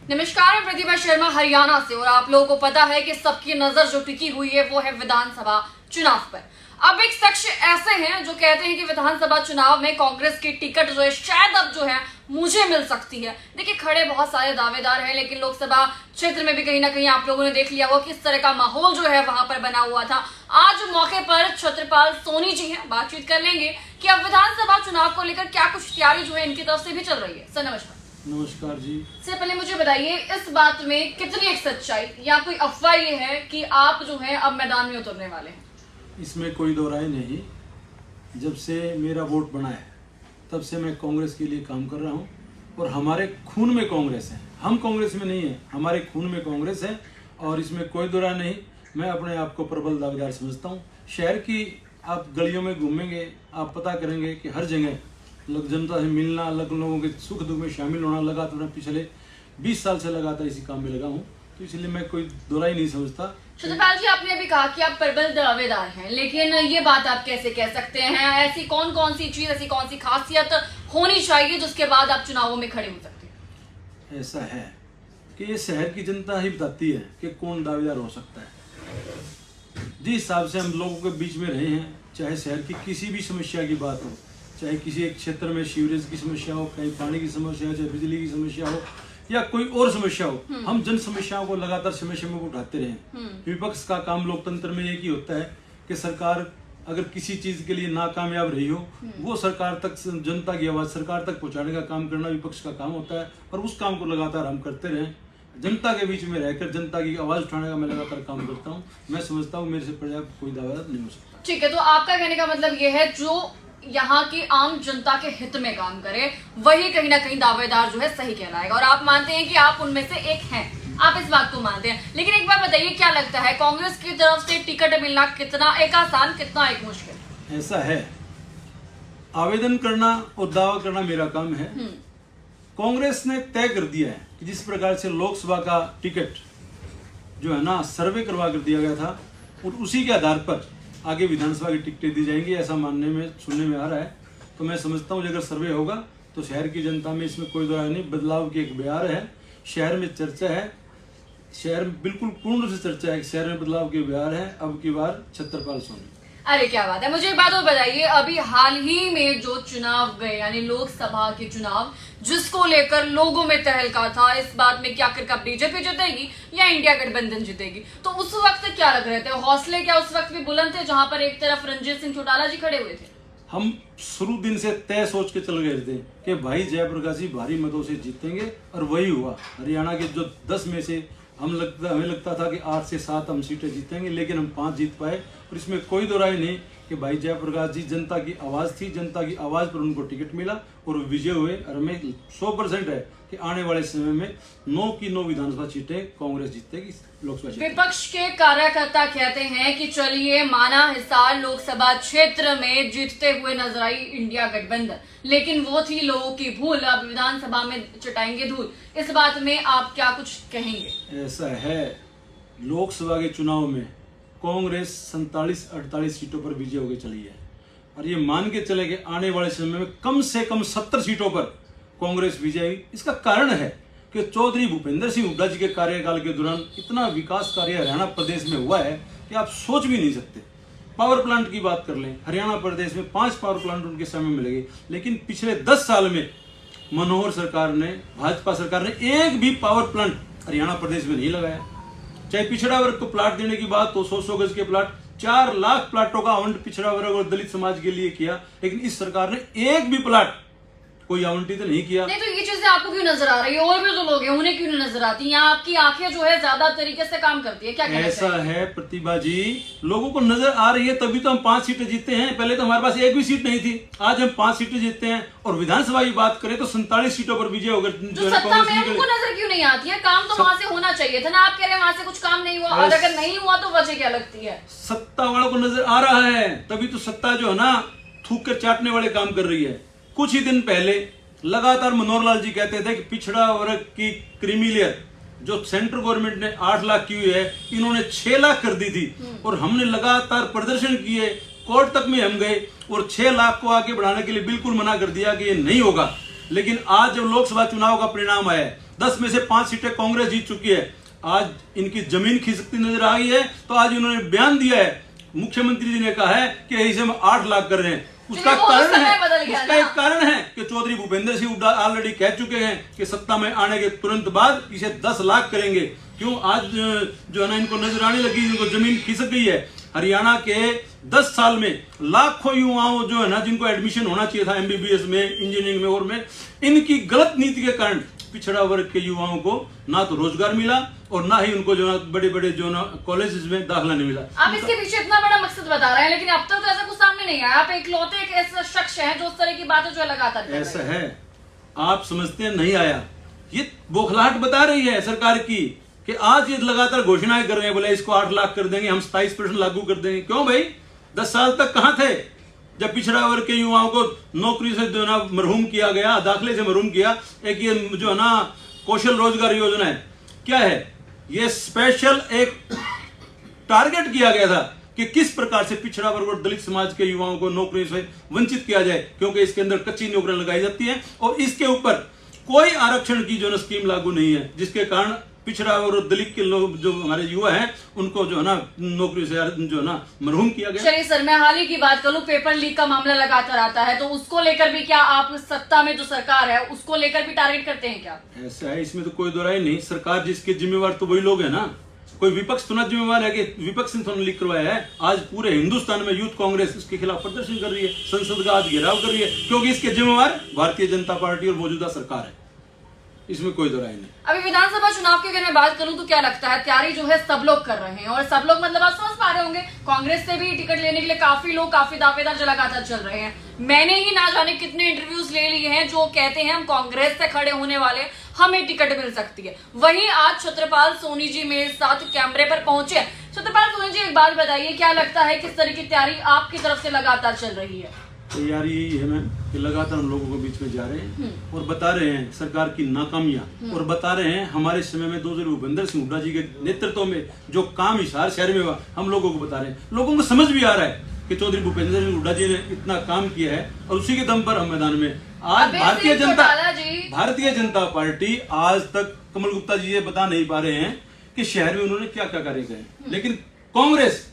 नमस्कार, मैं प्रतिभा शर्मा हरियाणा से और आप लोगों को पता है कि सबकी नजर जो टिकी हुई है वो है विधानसभा चुनाव पर। अब एक शख्स ऐसे हैं जो कहते हैं कि विधानसभा चुनाव में कांग्रेस की टिकट जो है शायद अब जो है मुझे मिल सकती है। देखिए, खड़े बहुत सारे दावेदार हैं, लेकिन लोकसभा क्षेत्र में भी कहीं ना कहीं आप लोगों ने देख लिया होगा किस तरह का माहौल जो है वहां पर बना हुआ था। आज मौके पर छत्रपाल सोनी जी हैं, बातचीत कर लेंगे कि अब विधानसभा चुनाव को लेकर क्या कुछ तैयारी जो है इनकी तरफ से भी चल रही है। सर नमस्कार। नमस्कार जी। से पहले मुझे बताइए, इस बात में कितनी एक सच्चाई या कोई अफवाह ये है कि आप जो है अब मैदान में उतरने वाले हैं? इसमें कोई दो राय नहीं। जब से मेरा वोट बना है तब से मैं कांग्रेस के लिए काम कर रहा हूं और हमारे खून में कांग्रेस है। हम कांग्रेस में नहीं है, हमारे खून में कांग्रेस है और इसमें कोई दो राय नहीं। मैं अपने आप को प्रबल दावेदार समझता हूं। शहर की आप गलियों में घूमेंगे, आप पता करेंगे कि हर जगह जनता से मिलना, लोगों के सुख दुख में शामिल होना लगातार। मैं पिछले 20 साल से लगातार इसी काम में लगा हूँ, तो इसलिए मैं कोई दोहराई नहीं समझता। छत्रपाल जी, आपने अभी कहा कि आप प्रबल दावेदार हैं, लेकिन ये बात आप कैसे कह सकते हैं? ऐसी कौन कौन सी चीज, ऐसी कौन सी खासियत होनी चाहिए जिसके बाद आप चुनावों में खड़े हो सकते हैं? ऐसा है कि ये शहर की जनता ही बताती है कि कौन दावेदार हो सकता है। जिस हिसाब से हम लोगों के बीच में रहे हैं, चाहे शहर की किसी भी समस्या की बात हो, चाहे किसी एक क्षेत्र में सीवरेज की समस्या हो, कहीं पानी की समस्या हो, चाहे बिजली की समस्या हो या कोई और समस्या हो, हम जन समस्याओं को लगातार समय समय पर उठाते रहे। विपक्ष का काम लोकतंत्र में एक ही होता है कि सरकार अगर किसी चीज के लिए नाकामयाब रही हो, वो सरकार तक, जनता की आवाज सरकार तक पहुंचाने का काम करना विपक्ष का काम होता है और उस काम को लगातार हम करते रहे। जनता के बीच में रहकर जनता की आवाज उठाने का मैं लगातार काम करता हूँ। मैं समझता हूँ मेरे से पर्याप्त कोई दावेदार नहीं हो सकता। ठीक है, तो आपका कहने का मतलब ये है जो यहाँ की आम जनता के हित में काम करे वही कहीं ना कहीं दावेदार जो है सही कहलाएगा, और आप मानते हैं कि आप उनमें से एक हैं, आप इस बात को मानते हैं। लेकिन एक बार बताइए, क्या लगता है कांग्रेस की तरफ से टिकट मिलना कितना एक आसान, कितना एक मुश्किल? ऐसा है, आवेदन करना और दावा करना मेरा काम है। कांग्रेस ने तय कर दिया है कि जिस प्रकार से लोकसभा का टिकट जो है ना सर्वे करवा कर दिया गया था, और उसी के आधार पर आगे विधानसभा की टिकटें दी जाएंगी, ऐसा मानने में, सुनने में आ रहा है। तो मैं समझता हूँ अगर सर्वे होगा तो शहर की जनता में इसमें कोई दो राय नहीं, बदलाव की एक बयार है। शहर में चर्चा है, शहर में बिल्कुल पूर्ण रूप से चर्चा है कि शहर में बदलाव की बयार है। अब की बार छत्रपाल सोनी। अरे क्या बात है। मुझे एक बात और बताइए, अभी हाल ही में जो चुनाव गए यानी लोकसभा के चुनाव, जिसको लेकर लोगों में तहलका था इस बात में कि आखिरकार बीजेपी जीतेगी या इंडिया गठबंधन जीतेगी, तो उस वक्त क्या लग रहे थे? हौसले क्या उस वक्त भी बुलंद थे जहां पर एक तरफ रणजीत सिंह चौटाला जी खड़े हुए थे? हम शुरू दिन से तय सोच के चल गए थे कि भाई जयप्रकाश जी भारी मतों से जीतेंगे, और वही हुआ। हरियाणा के जो 10 में से हमें लगता था कि 8 से 7 हम सीटें जीतेंगे, लेकिन हम 5 जीत पाए। और इसमें कोई दो राय नहीं कि भाई जयप्रकाश जी जनता की आवाज़ थी, जनता की आवाज़ पर उनको टिकट मिला और विजय हुए। और हमें 100% है कि आने वाले समय में 9 की 9 विधानसभा सीटें कांग्रेस जीतेगी लोकसभा। विपक्ष के कार्यकर्ता कहते हैं कि चलिए माना हिसार लोकसभा क्षेत्र में जीतते हुए नजर आई इंडिया गठबंधन, लेकिन वो थी लोगों की भूल, अब विधानसभा में चटाएंगे धूल। इस बात में आप क्या कुछ कहेंगे? ऐसा है, लोकसभा के चुनाव में कांग्रेस 47-48 सीटों पर विजय होकर चली है, और ये मान के चले कि आने वाले समय में कम से कम 70 सीटों पर कांग्रेस विजय हुई। इसका कारण है कि चौधरी भूपेंद्र सिंह हुड्डा जी के कार्यकाल के दौरान इतना विकास कार्य हरियाणा प्रदेश में हुआ है कि आप सोच भी नहीं सकते। पावर प्लांट की बात कर लें, हरियाणा प्रदेश में 5 पावर प्लांट उनके समय में लगे, लेकिन पिछले 10 साल में मनोहर सरकार ने, भाजपा सरकार ने एक भी पावर प्लांट हरियाणा प्रदेश में नहीं लगाया। चाहे पिछड़ा वर्ग को प्लाट देने की बात तो 100 गज के प्लाट, 4 लाख प्लाटों का आवंटन पिछड़ा वर्ग और दलित समाज के लिए किया, लेकिन इस सरकार ने एक भी प्लाट कोई आवंटित नहीं किया। नहीं, तो ये चीजें आपको क्यों नजर आ रही है? और भी जो लोग हैं उन्हें क्यों नहीं नजर आती? यहाँ आपकी आंखें जो है ज्यादा तरीके से काम करती है, क्या कहना ऐसा चाहिए? है प्रतिभा जी, लोगों को नजर आ रही है तभी तो हम 5 सीटें जीतते हैं। पहले तो हमारे पास एक भी सीट नहीं थी, आज हम 5 सीटें जीतते हैं। और विधानसभा की बात करें तो 47 सीटों पर विजय होकर जो सत्ता में उनको नजर क्यों नहीं आती है? काम तो वहां से होना चाहिए था ना। आप कह रहे हैं वहां से कुछ काम नहीं हुआ, और अगर नहीं हुआ तो वजह क्या लगती है? सत्ता वालों को नजर आ रहा है, तभी तो सत्ता जो है ना थूक कर चाटने वाले काम कर रही है। कुछ ही दिन पहले लगातार मनोहर लाल जी कहते थे कि पिछड़ा वर्ग की क्रीमी लेयर जो सेंट्रल गवर्नमेंट ने 8 लाख की हुई है, इन्होंने 6 लाख कर दी थी। और हमने लगातार प्रदर्शन किए, कोर्ट तक में हम गए और 6 लाख को आगे बढ़ाने के लिए बिल्कुल मना कर दिया कि ये नहीं होगा। लेकिन आज जब लोकसभा चुनाव का परिणाम आया है, 10 में से 5 सीटें कांग्रेस जीत चुकी है, आज इनकी जमीन खिसकती नजर आई है। तो आज उन्होंने बयान दिया है, मुख्यमंत्री जी ने कहा है कि इसे हम 8 लाख कर रहे हैं। उसका कारण है, उसका एक कारण है कि चौधरी भूपेंद्र सिंह हुड्डा ऑलरेडी कह चुके हैं कि सत्ता में आने के तुरंत बाद इसे 10 लाख करेंगे। क्यों? आज जो है ना इनको नजर आने लगी, इनको जमीन खिसक गई है। हरियाणा के 10 साल में लाखों युवाओं जो है ना, जिनको एडमिशन होना चाहिए था एमबीबीएस में, इंजीनियरिंग में और में, इनकी गलत नीति के कारण पिछड़ा वर्ग के युवाओं को ना तो रोजगार मिला और ना ही उनको जो है बड़े बड़े जो ना कॉलेजेस में दाखिला नहीं मिला। आप इसके पीछे इतना बड़ा मकसद बता रहे हैं, लेकिन अब तक तो ऐसा कुछ सामने नहीं आया। आप इकलौते एक ऐसा शख्स है जो उस तरह की बातें जो लगातार ऐसा है, आप समझते हैं नहीं आया। ये बौखलाहट बता रही है सरकार की कि आज ये लगातार घोषणाएं कर रहे हैं, बोले इसको 8 लाख कर देंगे, हम 27% लागू कर देंगे। क्यों भाई? 10 साल तक कहां थे जब पिछड़ा वर्ग के युवाओं को नौकरी से जो ना मरहूम किया गया, दाखिले से मरहूम किया? एक ये जो है ना कौशल रोजगार योजना है, क्या है ये? स्पेशल एक टारगेट किया गया था कि किस प्रकार से पिछड़ा वर्ग और दलित समाज के युवाओं को नौकरी से वंचित किया जाए, क्योंकि इसके अंदर कच्ची नौकरियां लगाई जाती हैं और इसके ऊपर कोई आरक्षण की जो ना स्कीम लागू नहीं है, जिसके कारण पिछड़ा और दलित के लोग जो हमारे युवा हैं उनको जो है ना नौकरी से जो है ना मरहूम किया गया। चलिए सर, मैं हाल ही की बात करूं, पेपर लीक का मामला लगातार आता है, तो उसको लेकर भी क्या आप सत्ता में जो सरकार है उसको लेकर भी टारगेट करते हैं क्या? ऐसा है, इसमें तो कोई दो राय नहीं। सरकार जिसके जिम्मेवार तो वही लोग है ना, कोई विपक्ष तो ना जिम्मेवार है कि विपक्ष ने थोड़ा लीक करवाया है। आज पूरे हिंदुस्तान में यूथ कांग्रेस इसके खिलाफ प्रदर्शन कर रही है, संसद का आज घेराव कर रही है, क्योंकि इसके जिम्मेवार भारतीय जनता पार्टी और मौजूदा सरकार है। इसमें कोई दो राय नहीं। अभी विधानसभा चुनाव की अगर मैं बात करूं तो क्या लगता है, तैयारी जो है सब लोग कर रहे हैं, और सब लोग मतलब आप समझ पा रहे होंगे, कांग्रेस से भी टिकट लेने के लिए काफी लोग, काफी दावेदार जो लगातार चल रहे हैं। मैंने ही ना जाने कितने इंटरव्यूज ले लिए हैं जो कहते हैं हम कांग्रेस से खड़े होने वाले, हमें टिकट मिल सकती है। वहीं आज छत्रपाल सोनी जी मेरे साथ कैमरे पर पहुंचे। छत्रपाल सोनी जी, एक बात बताइए, क्या लगता है किस तरह की तैयारी आपकी तरफ से लगातार चल रही है? तैयारी यही है मैम कि लगातार हम लोगों के बीच में जा रहे हैं और बता रहे हैं सरकार की नाकामियां, और बता रहे हैं हमारे समय में चौधरी भूपेंद्र सिंह हुड्डा जी के नेतृत्व में जो काम हिसार शहर में हुआ, हम लोगों को बता रहे हैं। लोगों को समझ भी आ रहा है कि चौधरी भूपेंद्र सिंह हुड्डा जी ने इतना काम किया है और उसी के दम पर हम मैदान में आज भारतीय जनता पार्टी आज तक कमल गुप्ता जी ये बता नहीं पा रहे हैं कि शहर में उन्होंने क्या क्या कार्य किए, लेकिन कांग्रेस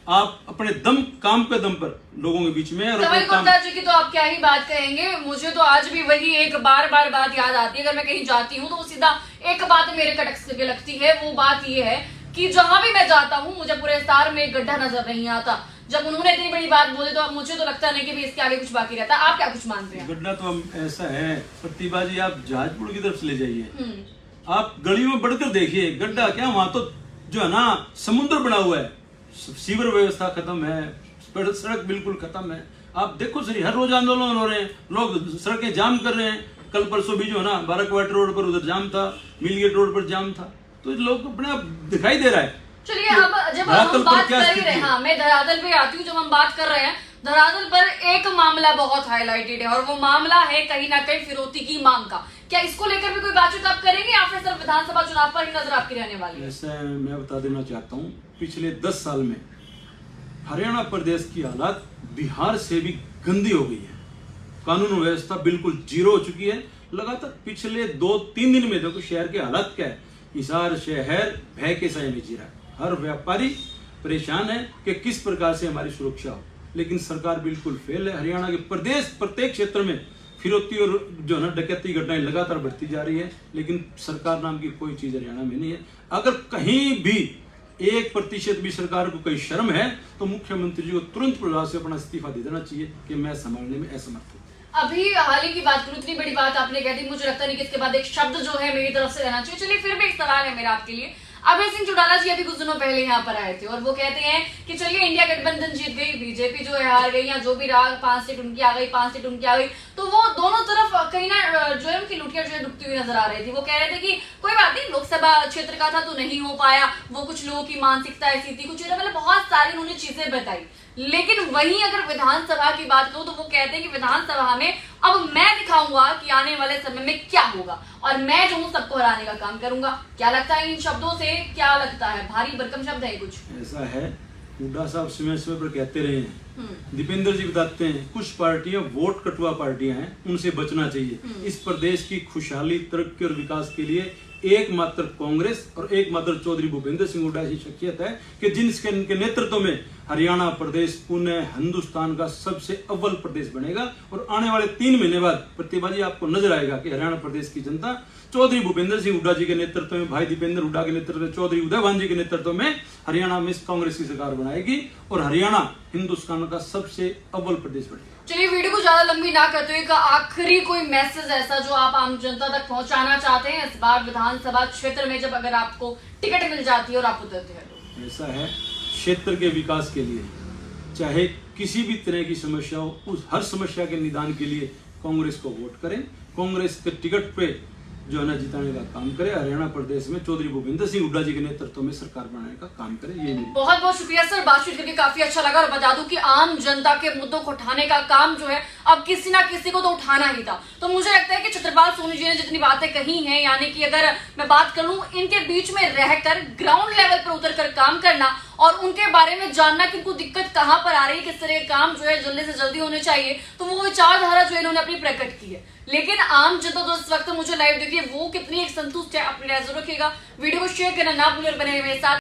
आप अपने दम काम पे दम पर लोगों के बीच में। कमल गुप्ता जी की तो आप क्या ही बात कहेंगे, मुझे तो आज भी वही एक बार बार बात याद आती है। अगर मैं कहीं जाती हूँ तो सीधा एक बात मेरे कटक के लगती है, वो बात ये है कि जहां भी मैं जाता हूँ मुझे पूरे हिसार में एक गड्ढा नजर नहीं आता। जब उन्होंने इतनी बड़ी बात बोली तो मुझे तो लगता नहीं कि भी इसके आगे कुछ बाकी रहता। आप क्या कुछ मानते हैं? गड्ढा तो ऐसा है प्रतिभा जी, आप जहाजपुर की तरफ से ले जाइए, आप गलियों में बढ़कर देखिए, गड्ढा क्या, वहां तो जो है ना समुद्र बना हुआ है, सीवर व्यवस्था खत्म है, सड़क बिल्कुल खत्म है। आप देखो सही, हर रोज आंदोलन हो रहे हैं, लोग सड़कें जाम कर रहे हैं। कल परसों भी जो है ना बाराकवाट रोड पर उधर जाम था, मिलगेट रोड पर जाम था, तो लोग अपने आप दिखाई दे रहा है। चलिए, अब जब हम बात कर ही रहे हैं, हाँ मैं धरातल पे आती हूँ, जब हम बात कर रहे हैं धरातल पर एक मामला बहुत हाईलाइटेड है और वो मामला है कहीं ना कहीं फिरौती की मांग का। क्या इसको लेकर भी कोई बातचीत आप करेंगे या फिर सिर्फ विधानसभा चुनाव पर ही नजर आपकी रहने वाली है? ऐसा मैं बता देना चाहता हूँ, पिछले 10 साल में हरियाणा प्रदेश की हालत बिहार से भी गंदी हो गई है। कानून व्यवस्था बिल्कुल जीरो हो चुकी है। लगातार पिछले 2-3 दिन में देखो शहर की हालत क्या है। हिसार शहर भय के साए में जी रहा है, हर व्यापारी परेशान है कि किस प्रकार से हमारी सुरक्षा हो, लेकिन सरकार बिल्कुल फेल है। हरियाणा के प्रदेश प्रत्येक क्षेत्र में फिरौती और जो है ना डकैती घटनाएं लगातार बढ़ती जा रही है, लेकिन सरकार नाम की कोई चीज हरियाणा में नहीं है। अगर कहीं भी 1% भी सरकार को कोई शर्म है तो मुख्यमंत्री जी को तुरंत प्रभाव से अपना इस्तीफा दे देना चाहिए कि मैं संभालने में असमर्थ हूँ। अभी हाल ही की बात करूं, इतनी बड़ी बात आपने कह दी, मुझे लगता नहीं कि इसके बाद एक शब्द जो है मेरी तरफ से रहना चाहिए। चलिए, फिर भी एक सवाल है मेरा आपके लिए। अभय सिंह चौटाला जी अभी कुछ दिनों पहले यहाँ पर आए थे और वो कहते हैं कि चलिए इंडिया गठबंधन जीत गई, बीजेपी जो है हार गई, या जो भी रहा, 5 सीट उनकी आ गई, 5 सीट उनकी आ गई, तो वो दोनों तरफ कहीं ना जो है उनकी लुटिया जो है डूबती हुई नजर आ रही थी। वो कह रहे थे कि कोई बात नहीं, लोकसभा क्षेत्र का था तो नहीं हो पाया, वो कुछ लोगों की मानसिकता ऐसी थी, कुछ मतलब बहुत सारी उन्होंने चीजें बताई। लेकिन वहीं अगर विधानसभा की बात करूं तो वो कहते हैं कि विधानसभा में अब मैं दिखाऊंगा कि आने वाले समय में क्या होगा और मैं जो हूं सबको हराने का काम करूंगा। क्या लगता है इन शब्दों से, क्या लगता है भारी भरकम शब्द है कुछ? ऐसा है, हुड्डा साहब समय समय पर कहते रहे हैं दीपेंद्र जी बताते हैं कुछ पार्टियां वोट कटुआ पार्टियां हैं, उनसे बचना चाहिए। इस प्रदेश की खुशहाली, तरक्की और विकास के लिए एकमात्र कांग्रेस और एकमात्र चौधरी भूपेंद्र सिंह हुड्डा ऐसी शख्सियत है कि जिनके नेतृत्व में हरियाणा प्रदेश पुनः हिंदुस्तान का सबसे अव्वल प्रदेश बनेगा। और आने वाले 3 महीने बाद प्रतिभा जी आपको नजर आएगा कि हरियाणा प्रदेश की जनता चौधरी भूपेंद्र सिंह हुड्डा जी के नेतृत्व में, भाई दीपेंद्र हुड्डा के नेतृत्व में, चौधरी उदयभान जी के नेतृत्व में हरियाणा में कांग्रेस की सरकार बनाएगी और हरियाणा हिंदुस्तान का सबसे अव्वल प्रदेश बनेगा। चलिए वीडियो को ज्यादा लंबी ना करते हुए आखिरी कोई मैसेज ऐसा जो आप आम जनता तक पहुंचाना चाहते हैं इस बार विधानसभा क्षेत्र में, जब अगर आपको टिकट मिल जाती है और आप उतरते हैं तो? ऐसा है, क्षेत्र के विकास के लिए चाहे किसी भी तरह की समस्या हो, उस हर समस्या के निदान के लिए कांग्रेस को वोट करें। कांग्रेस के टिकट पे जो है ना जिताने का काम करे। हरियाणा प्रदेश में चौधरी भूपेंद्र सिंह हुड्डा जी के नेतृत्व में सरकार बनाने का काम करे। ये बहुत बहुत शुक्रिया सर, बातचीत करके काफी अच्छा लगा। और बता दूं कि आम जनता के मुद्दों को उठाने का काम जो है अब किसी ना किसी को तो उठाना ही था। तो मुझे लगता है कि छत्रपाल सोनी जी ने जितनी बातें कही हैं, यानी कि अगर मैं बात करूं इनके बीच में रहकर ग्राउंड लेवल पर उतर कर काम करना और उनके बारे में जानना कि उनको दिक्कत कहां पर आ रही है, किस तरह के काम जो है जल्दी से जल्दी होने चाहिए, तो वो विचारधारा जो इन्होंने अपनी प्रकट की है। लेकिन आम जनता जो इस वक्त मुझे लाइव देखिए वो कितनी एक संतुष्ट है, अपनी राय जरूर रखिएगा। वीडियो को शेयर करना ना भूलें और बने रहिए मेरे साथ।